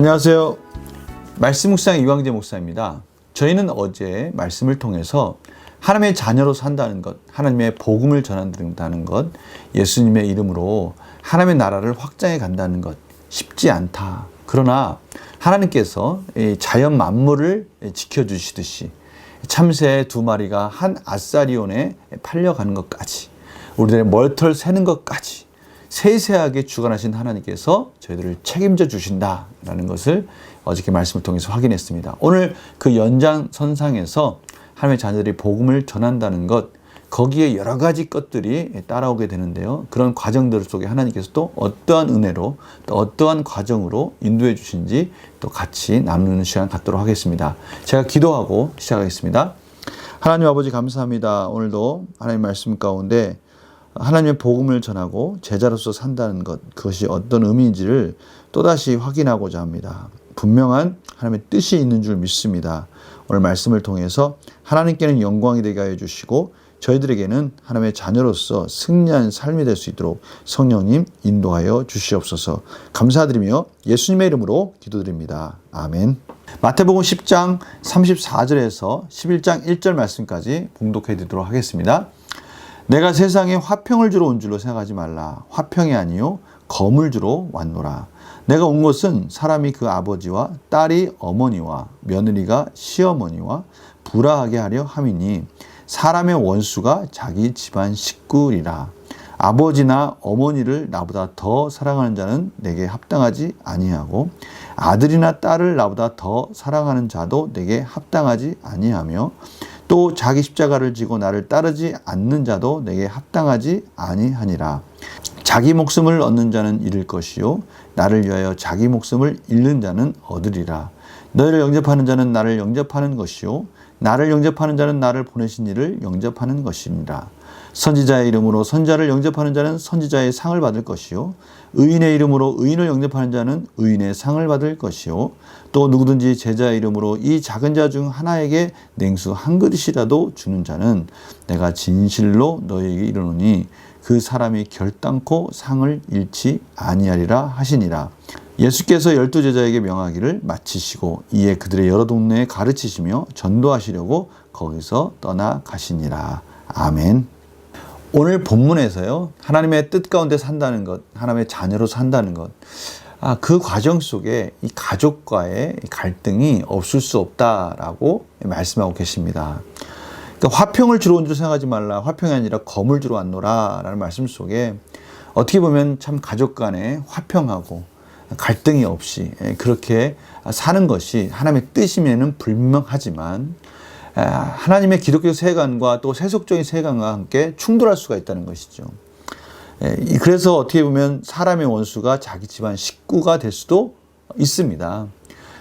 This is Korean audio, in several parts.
안녕하세요. 말씀 묵상 이광재 목사입니다. 저희는 어제 말씀을 통해서 하나님의 자녀로 산다는 것, 하나님의 복음을 전한다는 것, 예수님의 이름으로 하나님의 나라를 확장해 간다는 것 쉽지 않다. 그러나 하나님께서 자연 만물을 지켜주시듯이 참새 2마리가 한 아사리온에 팔려가는 것까지, 우리들의 머리털 새는 것까지 세세하게 주관하신 하나님께서 저희들을 책임져 주신다라는 것을 어저께 말씀을 통해서 확인했습니다. 오늘 그 연장선상에서 하나님의 자녀들이 복음을 전한다는 것, 거기에 여러 가지 것들이 따라오게 되는데요. 그런 과정들 속에 하나님께서 또 어떠한 은혜로, 또 어떠한 과정으로 인도해 주신지 또 같이 나누는 시간 갖도록 하겠습니다. 제가 기도하고 시작하겠습니다. 하나님 아버지 감사합니다. 오늘도 하나님 말씀 가운데 하나님의 복음을 전하고 제자로서 산다는 것, 그것이 어떤 의미인지를 또다시 확인하고자 합니다. 분명한 하나님의 뜻이 있는 줄 믿습니다. 오늘 말씀을 통해서 하나님께는 영광이 되게 하여 주시고 저희들에게는 하나님의 자녀로서 승리한 삶이 될 수 있도록 성령님 인도하여 주시옵소서. 감사드리며 예수님의 이름으로 기도드립니다. 아멘. 마태복음 10장 34절에서 11장 1절 말씀까지 봉독해 드리도록 하겠습니다. 내가 세상에 화평을 주러 온 줄로 생각하지 말라. 화평이 아니요 검을 주러 왔노라. 내가 온 것은 사람이 그 아버지와 딸이 어머니와 며느리가 시어머니와 불화하게 하려 함이니 사람의 원수가 자기 집안 식구리라. 아버지나 어머니를 나보다 더 사랑하는 자는 내게 합당하지 아니하고 아들이나 딸을 나보다 더 사랑하는 자도 내게 합당하지 아니하며 또 자기 십자가를 지고 나를 따르지 않는 자도 내게 합당하지 아니하니라. 자기 목숨을 얻는 자는 잃을 것이요 나를 위하여 자기 목숨을 잃는 자는 얻으리라. 너희를 영접하는 자는 나를 영접하는 것이요 나를 영접하는 자는 나를 보내신 이를 영접하는 것이니라. 선지자의 이름으로 선지자를 영접하는 자는 선지자의 상을 받을 것이요 의인의 이름으로 의인을 영접하는 자는 의인의 상을 받을 것이요 또 누구든지 제자의 이름으로 이 작은 자 중 하나에게 냉수 한 그릇이라도 주는 자는 내가 진실로 너희에게 이르노니 그 사람이 결단코 상을 잃지 아니하리라 하시니라. 예수께서 12제자에게 명하기를 마치시고 이에 그들의 여러 동네에 가르치시며 전도하시려고 거기서 떠나가시니라. 아멘. 오늘 본문에서요, 하나님의 뜻 가운데 산다는 것, 하나님의 자녀로 산다는 것, 그 과정 속에 이 가족과의 갈등이 없을 수 없다라고 말씀하고 계십니다. 그러니까 화평을 주러 온 줄 생각하지 말라. 화평이 아니라 검을 주러 왔노라 라는 말씀 속에 어떻게 보면 참 가족 간에 화평하고 갈등이 없이 그렇게 사는 것이 하나님의 뜻이면은 분명하지만 하나님의 기독교 세계관과 또 세속적인 세계관과 함께 충돌할 수가 있다는 것이죠. 그래서 어떻게 보면 사람의 원수가 자기 집안 식구가 될 수도 있습니다.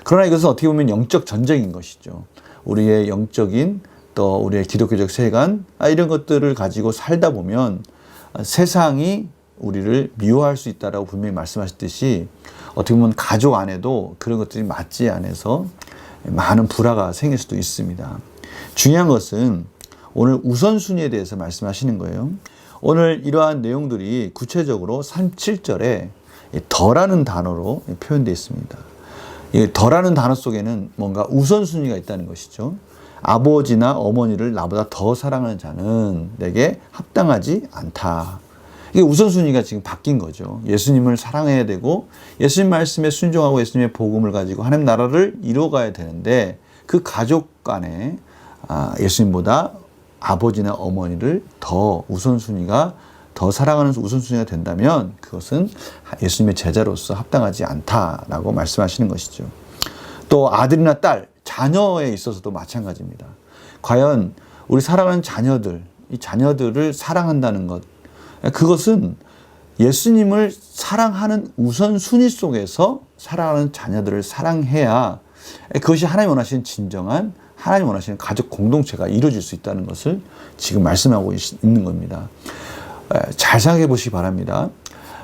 그러나 이것은 어떻게 보면 영적 전쟁인 것이죠. 우리의 영적인 또 우리의 기독교적 세계관 이런 것들을 가지고 살다 보면 세상이 우리를 미워할 수 있다라고 분명히 말씀하셨듯이 어떻게 보면 가족 안에도 그런 것들이 맞지 않아서 많은 불화가 생길 수도 있습니다. 중요한 것은 오늘 우선순위에 대해서 말씀하시는 거예요. 오늘 이러한 내용들이 구체적으로 37절에 더라는 단어로 표현되어 있습니다. 이 더라는 단어 속에는 뭔가 우선순위가 있다는 것이죠. 아버지나 어머니를 나보다 더 사랑하는 자는 내게 합당하지 않다. 이게 우선순위가 지금 바뀐 거죠. 예수님을 사랑해야 되고 예수님 말씀에 순종하고 예수님의 복음을 가지고 하나님 나라를 이루어가야 되는데 그 가족 간에 예수님보다 아버지나 어머니를 더 우선순위가 더 사랑하는 우선순위가 된다면 그것은 예수님의 제자로서 합당하지 않다라고 말씀하시는 것이죠. 또 아들이나 딸, 자녀에 있어서도 마찬가지입니다. 과연 우리 사랑하는 자녀들, 이 자녀들을 사랑한다는 것, 그것은 예수님을 사랑하는 우선순위 속에서 사랑하는 자녀들을 사랑해야 그것이 하나님 원하시는 진정한 하나님 원하시는 가족 공동체가 이루어질 수 있다는 것을 지금 말씀하고 있는 겁니다. 잘 생각해 보시기 바랍니다.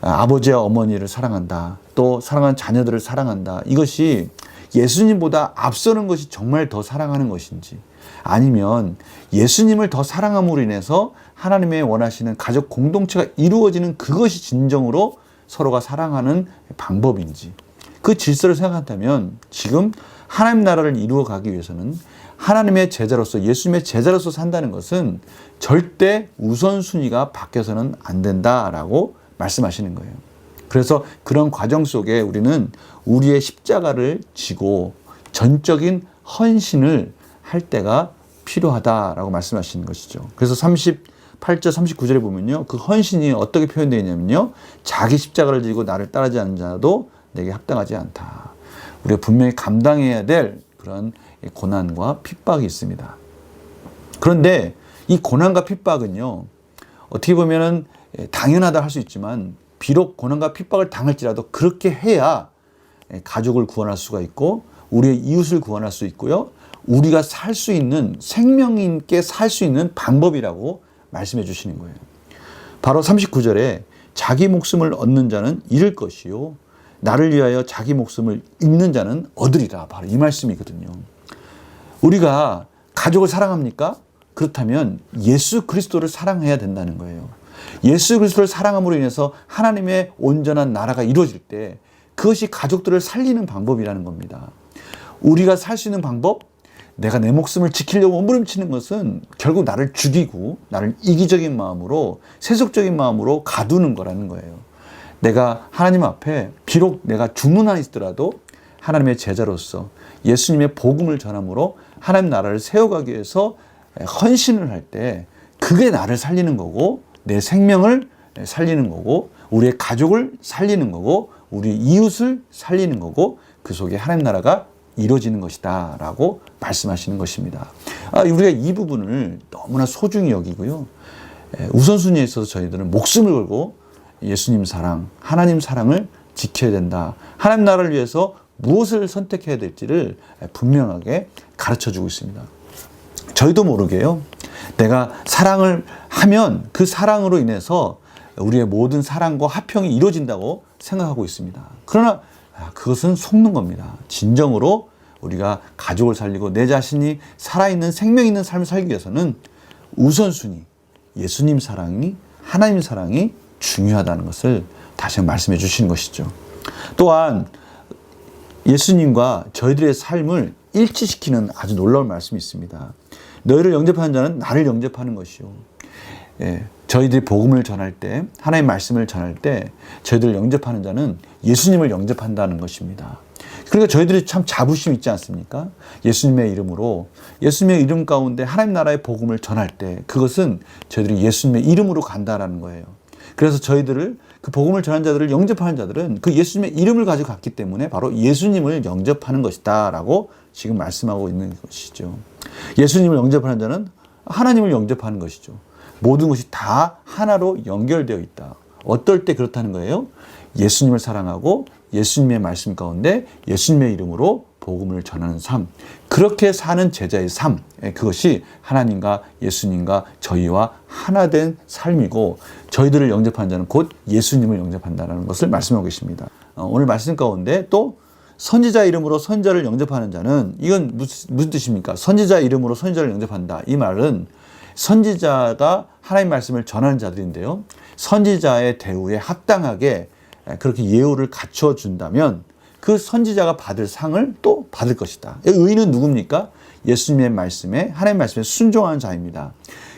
아버지와 어머니를 사랑한다. 또 사랑하는 자녀들을 사랑한다. 이것이 예수님보다 앞서는 것이 정말 더 사랑하는 것인지 아니면 예수님을 더 사랑함으로 인해서 하나님의 원하시는 가족 공동체가 이루어지는 그것이 진정으로 서로가 사랑하는 방법인지 그 질서를 생각한다면 지금 하나님 나라를 이루어 가기 위해서는 하나님의 제자로서, 예수님의 제자로서 산다는 것은 절대 우선순위가 바뀌어서는 안 된다라고 말씀하시는 거예요. 그래서 그런 과정 속에 우리는 우리의 십자가를 지고 전적인 헌신을 할 때가 필요하다라고 말씀하시는 것이죠. 그래서 38절 39절에 보면요, 그 헌신이 어떻게 표현되어 있냐면요, 자기 십자가를 지고 나를 따르지 않는 자도 내게 합당하지 않다. 우리가 분명히 감당해야 될 그런 고난과 핍박이 있습니다. 그런데 이 고난과 핍박은요, 어떻게 보면은 당연하다 할 수 있지만, 비록 고난과 핍박을 당할지라도 그렇게 해야 가족을 구원할 수가 있고 우리의 이웃을 구원할 수 있고요, 우리가 살 수 있는, 생명 있게 살 수 있는 방법이라고 말씀해 주시는 거예요. 바로 39절에 자기 목숨을 얻는 자는 잃을 것이요 나를 위하여 자기 목숨을 잃는 자는 얻으리라. 바로 이 말씀이거든요. 우리가 가족을 사랑합니까? 그렇다면 예수 그리스도를 사랑해야 된다는 거예요. 예수 그리스도를 사랑함으로 인해서 하나님의 온전한 나라가 이루어질 때 그것이 가족들을 살리는 방법이라는 겁니다. 우리가 살 수 있는 방법, 내가 내 목숨을 지키려고 몸부림치는 것은 결국 나를 죽이고 나를 이기적인 마음으로, 세속적인 마음으로 가두는 거라는 거예요. 내가 하나님 앞에 비록 내가 죽는 한이 있더라도 하나님의 제자로서 예수님의 복음을 전함으로 하나님 나라를 세워가기 위해서 헌신을 할 때 그게 나를 살리는 거고, 내 생명을 살리는 거고, 우리의 가족을 살리는 거고, 우리 이웃을 살리는 거고, 그 속에 하나님 나라가 이루어지는 것이다 라고 말씀하시는 것입니다. 우리가 이 부분을 너무나 소중히 여기고요, 우선순위에 있어서 저희들은 목숨을 걸고 예수님 사랑, 하나님 사랑을 지켜야 된다. 하나님 나라를 위해서 무엇을 선택해야 될지를 분명하게 가르쳐주고 있습니다. 저희도 모르게요, 내가 사랑을 하면 그 사랑으로 인해서 우리의 모든 사랑과 화평이 이루어진다고 생각하고 있습니다. 그러나 그것은 속는 겁니다. 진정으로 우리가 가족을 살리고 내 자신이 살아있는, 생명 있는 삶을 살기 위해서는 우선순위, 예수님 사랑이, 하나님 사랑이 중요하다는 것을 다시 한번 말씀해 주시는 것이죠. 또한 예수님과 저희들의 삶을 일치시키는 아주 놀라운 말씀이 있습니다. 너희를 영접하는 자는 나를 영접하는 것이요. 저희들이 복음을 전할 때, 하나님의 말씀을 전할 때 저희들을 영접하는 자는 예수님을 영접한다는 것입니다. 그러니까 저희들이 참 자부심 있지 않습니까? 예수님의 이름으로, 예수님의 이름 가운데 하나님 나라의 복음을 전할 때 그것은 저희들이 예수님의 이름으로 간다라는 거예요. 그래서 저희들을, 그 복음을 전한 자들을 영접하는 자들은 그 예수님의 이름을 가지고 갔기 때문에 바로 예수님을 영접하는 것이다 라고 지금 말씀하고 있는 것이죠. 예수님을 영접하는 자는 하나님을 영접하는 것이죠. 모든 것이 다 하나로 연결되어 있다. 어떨 때 그렇다는 거예요? 예수님을 사랑하고 예수님의 말씀 가운데 예수님의 이름으로 복음을 전하는 삶, 그렇게 사는 제자의 삶, 그것이 하나님과 예수님과 저희와 하나 된 삶이고, 저희들을 영접하는 자는 곧 예수님을 영접한다는 것을 말씀하고 계십니다. 오늘 말씀 가운데 또 선지자 이름으로 선지자를 영접하는 자는, 이건 무슨 뜻입니까? 선지자 이름으로 선지자를 영접한다. 이 말은 선지자가 하나님 말씀을 전하는 자들인데요, 선지자의 대우에 합당하게 그렇게 예우를 갖춰준다면 그 선지자가 받을 상을 또 받을 것이다. 의인은 누굽니까? 예수님의 말씀에, 하나님 말씀에 순종하는 자입니다.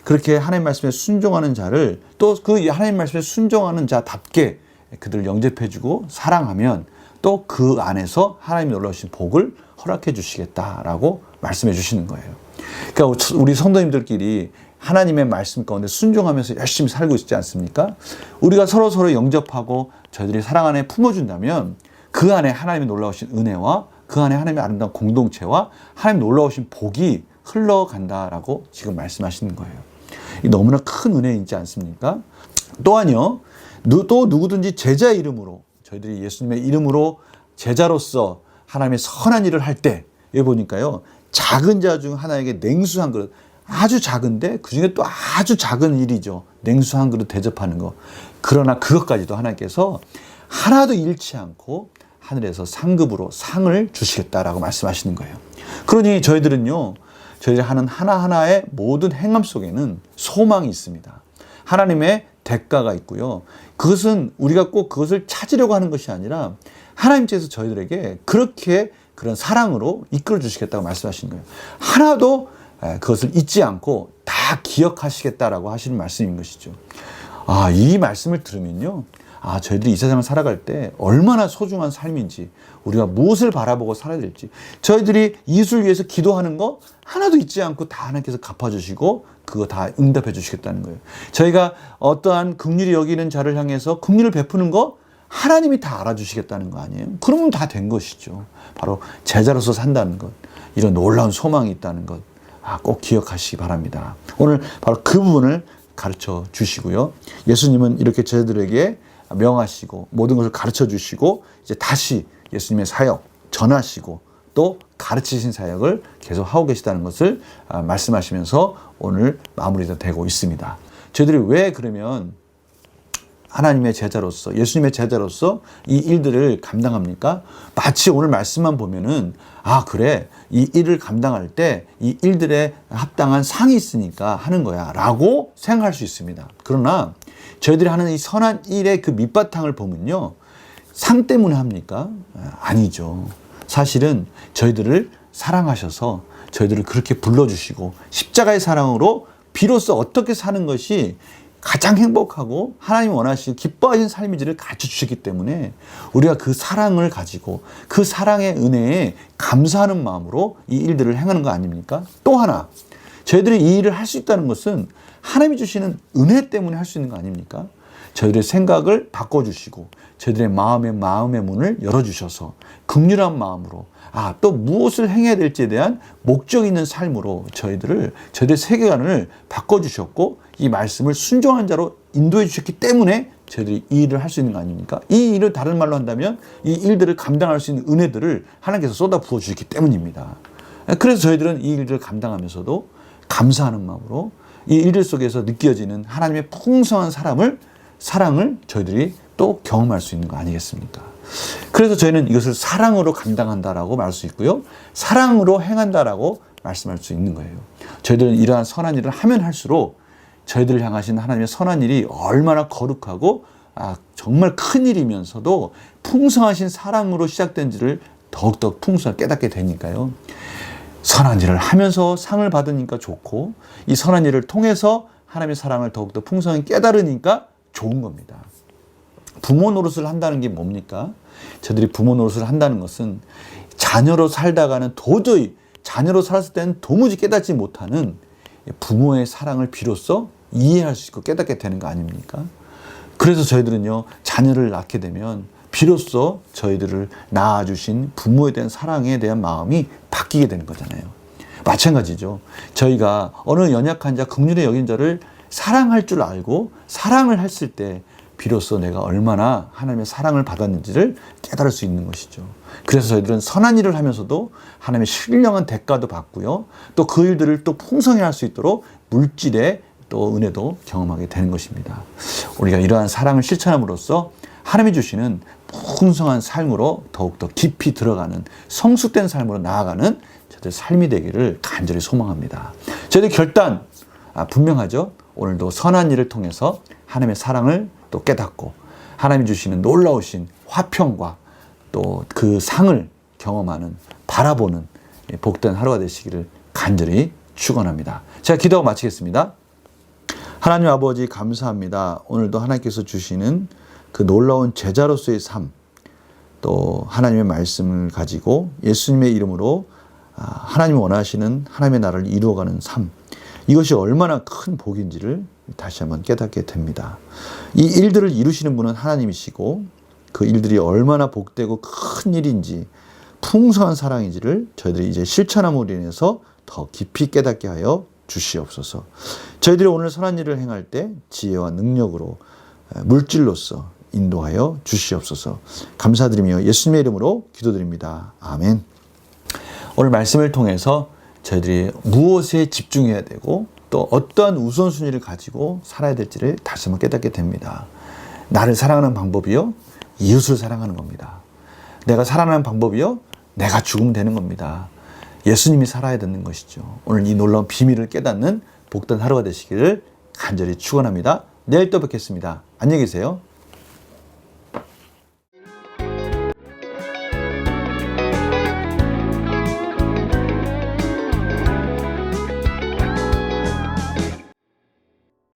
그렇게 하나님 말씀에 순종하는 자를, 또 그 하나님 말씀에 순종하는 자답게 그들을 영접해주고 사랑하면 또 그 안에서 하나님이 놀라우신 복을 허락해 주시겠다라고 말씀해 주시는 거예요. 그러니까 우리 성도님들끼리 하나님의 말씀 가운데 순종하면서 열심히 살고 있지 않습니까? 우리가 서로 영접하고 저희들이 사랑 안에 품어준다면 그 안에 하나님의 놀라우신 은혜와 그 안에 하나님의 아름다운 공동체와 하나님의 놀라우신 복이 흘러간다라고 지금 말씀하시는 거예요. 이 너무나 큰 은혜이지 않습니까? 또한요, 또 누구든지 제자 이름으로, 저희들이 예수님의 이름으로 제자로서 하나님의 선한 일을 할 때, 여기 보니까요, 작은 자 중 하나에게 냉수 한 그릇, 아주 작은데 그 중에 또 아주 작은 일이죠. 냉수 한 그릇 대접하는 거. 그러나 그것까지도 하나님께서 하나도 잃지 않고 하늘에서 상급으로 상을 주시겠다라고 말씀하시는 거예요. 그러니 저희들은요, 저희들이 하는 하나하나의 모든 행함 속에는 소망이 있습니다. 하나님의 대가가 있고요. 그것은 우리가 꼭 그것을 찾으려고 하는 것이 아니라 하나님께서 저희들에게 그렇게 그런 사랑으로 이끌어 주시겠다고 말씀하신 거예요. 하나도 그것을 잊지 않고 다 기억하시겠다라고 하시는 말씀인 것이죠. 이 말씀을 들으면요. 저희들이 이 세상을 살아갈 때 얼마나 소중한 삶인지, 우리가 무엇을 바라보고 살아야 될지, 저희들이 이웃을 위해서 기도하는 거 하나도 잊지 않고 다 하나님께서 갚아주시고 그거 다 응답해 주시겠다는 거예요. 저희가 어떠한 긍휼히 여기는 자를 향해서 긍휼을 베푸는 거 하나님이 다 알아주시겠다는 거 아니에요? 그러면 다 된 것이죠. 바로 제자로서 산다는 것, 이런 놀라운 소망이 있다는 것, 꼭 기억하시기 바랍니다. 오늘 바로 그 부분을 가르쳐 주시고요. 예수님은 이렇게 제자들에게 명하시고 모든 것을 가르쳐 주시고 이제 다시 예수님의 사역 전하시고 또 가르치신 사역을 계속 하고 계시다는 것을 말씀하시면서 오늘 마무리가 되고 있습니다. 저희들이 왜 그러면 하나님의 제자로서, 예수님의 제자로서 이 일들을 감당합니까? 마치 오늘 말씀만 보면은 그래, 이 일을 감당할 때 이 일들에 합당한 상이 있으니까 하는 거야 라고 생각할 수 있습니다. 그러나 저희들이 하는 이 선한 일의 그 밑바탕을 보면요, 상 때문에 합니까? 아니죠. 사실은 저희들을 사랑하셔서 저희들을 그렇게 불러주시고 십자가의 사랑으로 비로소 어떻게 사는 것이 가장 행복하고 하나님 원하시고 기뻐하시는 삶인지를 가르쳐 주셨기 때문에 우리가 그 사랑을 가지고 그 사랑의 은혜에 감사하는 마음으로 이 일들을 행하는 거 아닙니까? 또 하나, 저희들이 이 일을 할 수 있다는 것은 하나님이 주시는 은혜 때문에 할 수 있는 거 아닙니까? 저희들의 생각을 바꿔주시고 저희들의 마음의 문을 열어주셔서 긍휼한 마음으로 또 무엇을 행해야 될지에 대한 목적 있는 삶으로 저희들의 세계관을 바꿔주셨고 이 말씀을 순종한 자로 인도해 주셨기 때문에 저희들이 이 일을 할 수 있는 거 아닙니까? 이 일을 다른 말로 한다면 이 일들을 감당할 수 있는 은혜들을 하나님께서 쏟아 부어 주셨기 때문입니다. 그래서 저희들은 이 일들을 감당하면서도 감사하는 마음으로 이 일들 속에서 느껴지는 하나님의 풍성한 사랑을 저희들이 또 경험할 수 있는 거 아니겠습니까? 그래서 저희는 이것을 사랑으로 감당한다라고 말할 수 있고요. 사랑으로 행한다라고 말씀할 수 있는 거예요. 저희들은 이러한 선한 일을 하면 할수록 저희들을 향하신 하나님의 선한 일이 얼마나 거룩하고 정말 큰 일이면서도 풍성하신 사랑으로 시작된지를 더욱더 풍성하게 깨닫게 되니까요. 선한 일을 하면서 상을 받으니까 좋고 이 선한 일을 통해서 하나님의 사랑을 더욱더 풍성하게 깨달으니까 좋은 겁니다. 부모 노릇을 한다는 게 뭡니까? 저들이 부모 노릇을 한다는 것은 자녀로 살다가는 도저히 자녀로 살았을 때는 도무지 깨닫지 못하는 부모의 사랑을 비로소 이해할 수 있고 깨닫게 되는 거 아닙니까? 그래서 저희들은요, 자녀를 낳게 되면 비로소 저희들을 낳아주신 부모에 대한 사랑에 대한 마음이 바뀌게 되는 거잖아요. 마찬가지죠. 저희가 어느 연약한 자, 긍휼히 여긴 자를 사랑할 줄 알고 사랑을 했을 때 비로소 내가 얼마나 하나님의 사랑을 받았는지를 깨달을 수 있는 것이죠. 그래서 저희들은 선한 일을 하면서도 하나님의 신령한 대가도 받고요. 또 그 일들을 또 풍성히 할 수 있도록 물질의 또 은혜도 경험하게 되는 것입니다. 우리가 이러한 사랑을 실천함으로써 하나님이 주시는 풍성한 삶으로 더욱더 깊이 들어가는 성숙된 삶으로 나아가는 저희들 삶이 되기를 간절히 소망합니다. 저희들 결단 분명하죠. 오늘도 선한 일을 통해서 하나님의 사랑을 또 깨닫고 하나님이 주시는 놀라우신 화평과 또 그 상을 경험하는 바라보는 복된 하루가 되시기를 간절히 축원합니다. 제가 기도하고 마치겠습니다. 하나님 아버지 감사합니다. 오늘도 하나님께서 주시는 그 놀라운 제자로서의 삶, 또 하나님의 말씀을 가지고 예수님의 이름으로 하나님이 원하시는 하나님의 나라를 이루어가는 삶, 이것이 얼마나 큰 복인지를 다시 한번 깨닫게 됩니다. 이 일들을 이루시는 분은 하나님이시고 그 일들이 얼마나 복되고 큰 일인지 풍성한 사랑인지를 저희들이 이제 실천함으로 인해서 더 깊이 깨닫게 하여 주시옵소서. 저희들이 오늘 선한 일을 행할 때 지혜와 능력으로 물질로서 인도하여 주시옵소서. 감사드리며 예수님의 이름으로 기도드립니다. 아멘. 오늘 말씀을 통해서 저희들이 무엇에 집중해야 되고 또 어떠한 우선순위를 가지고 살아야 될지를 다시 한번 깨닫게 됩니다. 나를 사랑하는 방법이요, 이웃을 사랑하는 겁니다. 내가 살아가는 방법이요, 내가 죽으면 되는 겁니다. 예수님이 살아야 되는 것이죠. 오늘 이 놀라운 비밀을 깨닫는 복된 하루가 되시기를 간절히 축원합니다. 내일 또 뵙겠습니다. 안녕히 계세요.